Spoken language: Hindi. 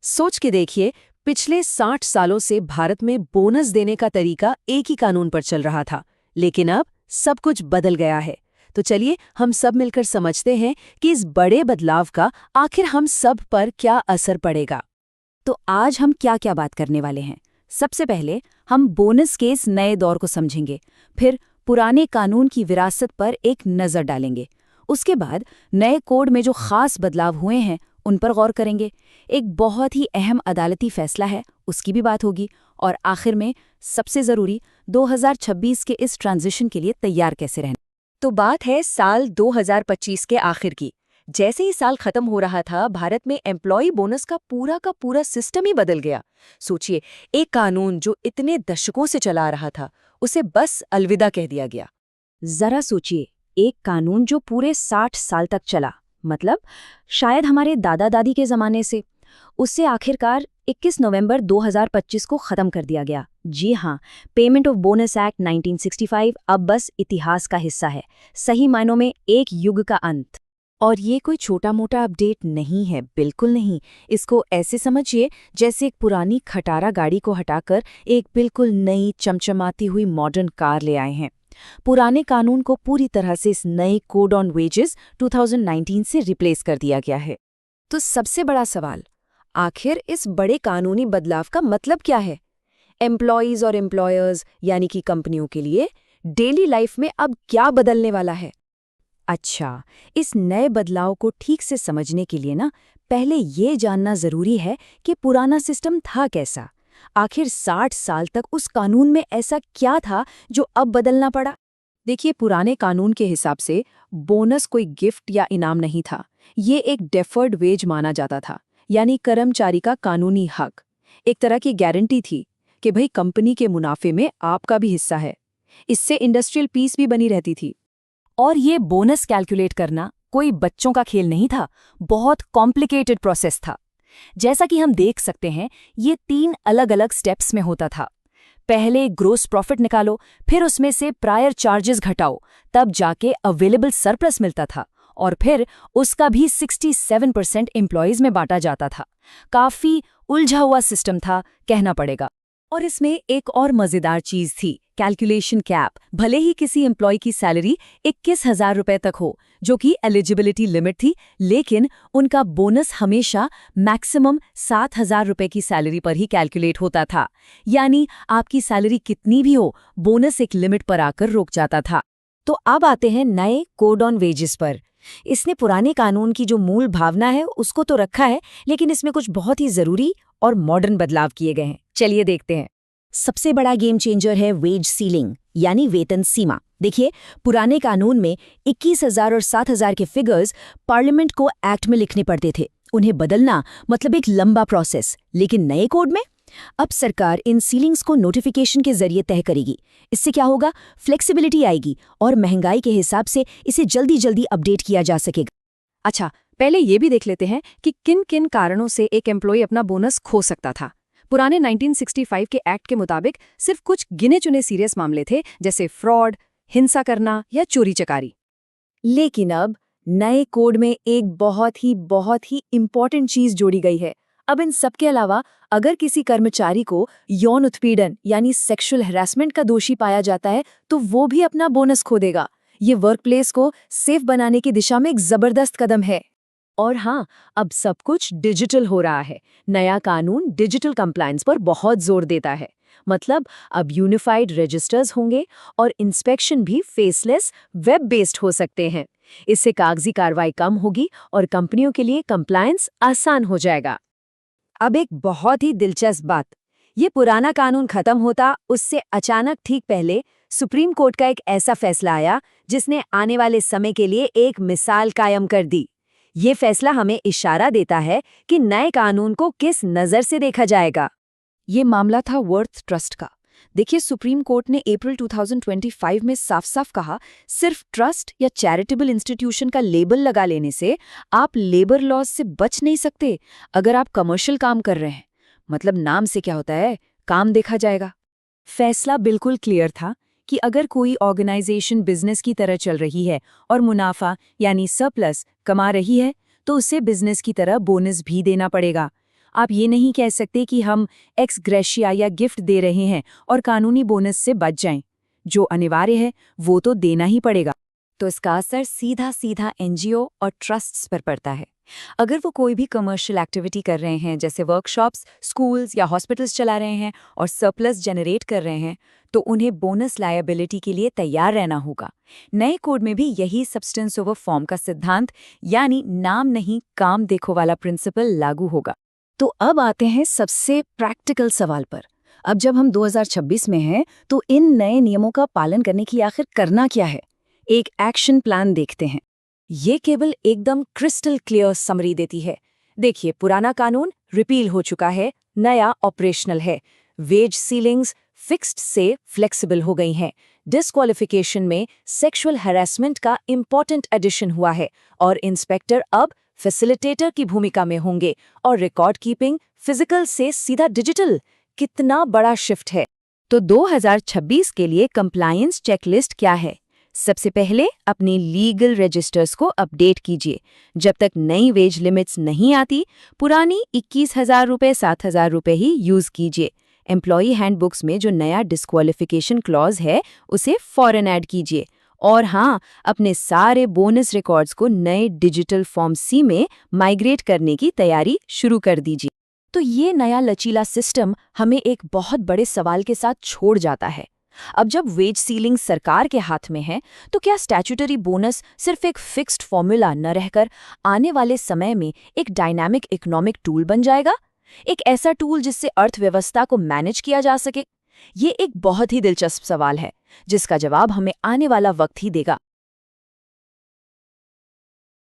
सोच के देखिए, पिछले 60 सालों से भारत में बोनस देने का तरीका एक ही कानून पर चल रहा था, लेकिन अब सब कुछ बदल गया है। तो चलिए हम सब मिलकर समझते हैं कि इस बड़े बदलाव का आखिर हम सब पर क्या असर पड़ेगा। तो आज हम क्या क्या बात करने वाले हैं। सबसे पहले हम बोनस के इस नए दौर को समझेंगे, फिर पुराने कानून की विरासत पर एक नज़र डालेंगे। उसके बाद नए कोड में जो खास बदलाव हुए हैं उन पर गौर करेंगे। एक बहुत ही अहम अदालती फैसला है, उसकी भी बात होगी। और आखिर में सबसे ज़रूरी, 2026 के इस ट्रांजिशन के लिए तैयार कैसे रहना। तो बात है साल 2025 के आखिर की। जैसे ही साल खत्म हो रहा था, भारत में एम्प्लॉय बोनस का पूरा सिस्टम ही बदल गया। सोचिए, एक कानून जो इतने दशकों से चला आ रहा था, उसे बस अलविदा कह दिया गया। जरा सोचिए, एक कानून जो पूरे 60 साल तक चला, मतलब शायद हमारे दादा दादी के ज़माने से, उससे आखिरकार 21 नवंबर 2025 को ख़त्म कर दिया गया। जी हाँ, पेमेंट ऑफ बोनस एक्ट 1965 अब बस इतिहास का हिस्सा है, सही मायनों में एक युग का अंत। और ये कोई छोटा मोटा अपडेट नहीं है, बिल्कुल नहीं। इसको ऐसे समझिए जैसे एक पुरानी खटारा गाड़ी को हटाकर एक बिल्कुल नई चमचमाती हुई मॉडर्न कार ले आए हैं। पुराने कानून को पूरी तरह से इस नए कोड ऑन वेजेस 2019 से रिप्लेस कर दिया गया है। तो सबसे बड़ा सवाल, आखिर इस बड़े कानूनी बदलाव का मतलब क्या है एम्प्लॉयज और एम्प्लॉयर्स यानी कि कंपनियों के लिए डेली लाइफ में अब क्या बदलने वाला है। अच्छा, इस नए बदलाव को ठीक से समझने के लिए ना पहले ये जानना जरूरी है कि पुराना सिस्टम था कैसा। आखिर 60 साल तक उस कानून में ऐसा क्या था जो अब बदलना पड़ा। देखिए, पुराने कानून के हिसाब से बोनस कोई गिफ्ट या इनाम नहीं था। ये एक डेफर्ड वेज माना जाता था, यानी कर्मचारी का कानूनी हक। एक तरह की गारंटी थी कि भाई कंपनी के मुनाफे में आपका भी हिस्सा है। इससे इंडस्ट्रियल पीस भी बनी रहती थी। और ये बोनस कैलकुलेट करना कोई बच्चों का खेल नहीं था, बहुत कॉम्प्लिकेटेड प्रोसेस था। जैसा कि हम देख सकते हैं, ये 3 अलग-अलग स्टेप्स में होता था। पहले ग्रोस प्रॉफिट निकालो, फिर उसमें से प्रायर चार्जेस घटाओ, तब जाके अवेलेबल सरप्लस मिलता था, और फिर उसका भी 67% एम्प्लॉयज में बांटा जाता था। काफी उलझा हुआ सिस्टम था, कहना पड़ेगा। और इसमें एक और मजेदार चीज थी, कैलकुलेशन कैप। भले ही किसी एम्प्लॉय की सैलरी 21,000 रुपए तक हो, जो कि एलिजिबिलिटी लिमिट थी, लेकिन उनका बोनस हमेशा मैक्सिमम 7,000 रुपए की सैलरी पर ही कैलकुलेट होता था। यानी आपकी सैलरी कितनी भी हो, बोनस एक लिमिट पर आकर रुक जाता था। तो अब आते हैं नए कोड ऑन वेजेस पर। इसने पुराने कानून की जो मूल भावना है उसको तो रखा है, लेकिन इसमें कुछ बहुत ही जरूरी और मॉडर्न बदलाव किए गए हैं। चलिए देखते हैं। सबसे बड़ा गेम चेंजर है वेज सीलिंग, यानी वेतन सीमा। देखिए, पुराने कानून में 21,000 और 7,000 के फिगर्स पार्लियामेंट को एक्ट में लिखने पड़ते थे। उन्हें बदलना मतलब एक लंबा प्रोसेस, लेकिन नए कोड में अब सरकार इन सीलिंग्स को नोटिफिकेशन के जरिए तय करेगी। इससे क्या होगा, फ्लेक्सिबिलिटी आएगी और महंगाई के हिसाब से इसे जल्दी जल्दी अपडेट किया जा सकेगा। अच्छा, पहले ये भी देख लेते हैं कि किन किन कारणों से एक एम्प्लॉय अपना बोनस खो सकता था। पुराने 1965 के एक्ट के मुताबिक सिर्फ कुछ गिने चुने सीरियस मामले थे, जैसे फ्रॉड, हिंसा करना या चोरी चकारी। लेकिन अब नए कोड में एक बहुत ही इम्पॉर्टेंट चीज जोड़ी गई है। अब इन सब के अलावा अगर किसी कर्मचारी को यौन उत्पीड़न यानी सेक्सुअल हैरेसमेंट का दोषी पाया जाता है, तो वो भी अपना बोनस खो देगा। ये वर्कप्लेस को सेफ बनाने की दिशा में एक जबरदस्त कदम है। और हाँ, अब सब कुछ डिजिटल हो रहा है। नया कानून डिजिटल कंप्लायंस पर बहुत जोर देता है। मतलब अब यूनिफाइड रजिस्टर्स होंगे और इंस्पेक्शन भी फेसलेस, वेब बेस्ड हो सकते हैं। इससे कागजी कार्रवाई कम होगी और कंपनियों के लिए कंप्लायंस आसान हो जाएगा। अब एक बहुत ही दिलचस्प बात, ये पुराना कानून खत्म होता उससे अचानक ठीक पहले सुप्रीम कोर्ट का एक ऐसा फैसला आया जिसने आने वाले समय के लिए एक मिसाल कायम कर दी। ये फैसला हमें इशारा देता है कि नए कानून को किस नज़र से देखा जाएगा। ये मामला था वर्थ ट्रस्ट का। देखिए, सुप्रीम कोर्ट ने अप्रैल 2025 में साफ साफ कहा, सिर्फ ट्रस्ट या चैरिटेबल इंस्टीट्यूशन का लेबल लगा लेने से आप लेबर लॉज से बच नहीं सकते। अगर आप कमर्शियल काम कर रहे हैं, मतलब नाम से क्या होता है, काम देखा जाएगा। फैसला बिल्कुल क्लियर था कि अगर कोई ऑर्गेनाइजेशन बिजनेस की तरह चल रही है और मुनाफा यानी सरप्लस कमा रही है, तो उसे बिजनेस की तरह बोनस भी देना पड़ेगा। आप ये नहीं कह सकते कि हम एक्स ग्रेशिया या गिफ्ट दे रहे हैं और कानूनी बोनस से बच जाएं। जो अनिवार्य है वो तो देना ही पड़ेगा। तो इसका असर सीधा सीधा एनजीओ और ट्रस्ट्स पर पड़ता है। अगर वो कोई भी कमर्शियल एक्टिविटी कर रहे हैं, जैसे वर्कशॉप्स, स्कूल्स या हॉस्पिटल्स चला रहे हैं और सरप्लस जनरेट कर रहे हैं, तो उन्हें बोनस लायबिलिटी के लिए तैयार रहना होगा। नए कोड में भी यही सब्सटेंस ओवर फॉर्म का सिद्धांत, यानी नाम नहीं काम देखो वाला प्रिंसिपल लागू होगा। तो अब आते हैं सबसे प्रैक्टिकल सवाल पर। अब जब हम 2026 में हैं, तो इन नए नियमों का पालन करने की आखिर करना क्या है? एक एक्शन प्लान देखते हैं। ये केवल एकदम क्रिस्टल क्लियर समरी देती है। देखिए, पुराना कानून रिपील हो चुका है, नया ऑपरेशनल है। वेज सीलिंग्स फिक्स्ड से फ्लेक्सिबल हो गई हैं। डिस्क्वालिफिकेशन में सेक्सुअल हैरेसमेंट का इंपॉर्टेंट एडिशन हुआ है और इंस्पेक्टर अब फैसिलिटेटर की भूमिका में होंगे और रिकॉर्ड कीपिंग फिजिकल से सीधा डिजिटल। कितना बड़ा शिफ्ट है। तो 2026 के लिए कंप्लायंस चेकलिस्ट क्या है? सबसे पहले अपनी लीगल रजिस्टर्स को अपडेट कीजिए। जब तक नई वेज लिमिट्स नहीं आती, पुरानी 21,000 रुपये 7,000 रुपये ही यूज कीजिए। एम्प्लॉई हैंडबुक्स में जो नया डिस्क्वालिफिकेशन क्लॉज है उसे फौरन ऐड कीजिए। और हाँ, अपने सारे बोनस रिकॉर्ड्स को नए डिजिटल फॉर्म सी में माइग्रेट करने की तैयारी शुरू कर दीजिए। तो ये नया लचीला सिस्टम हमें एक बहुत बड़े सवाल के साथ छोड़ जाता है। अब जब वेज सीलिंग सरकार के हाथ में है, तो क्या स्टैट्यूटरी बोनस सिर्फ एक फिक्स्ड फॉर्मूला न रहकर आने वाले समय में एक डायनामिक इकोनॉमिक टूल बन जाएगा? एक ऐसा टूल जिससे अर्थव्यवस्था को मैनेज किया जा सके? ये एक बहुत ही दिलचस्प सवाल है, जिसका जवाब हमें आने वाला वक्त ही देगा।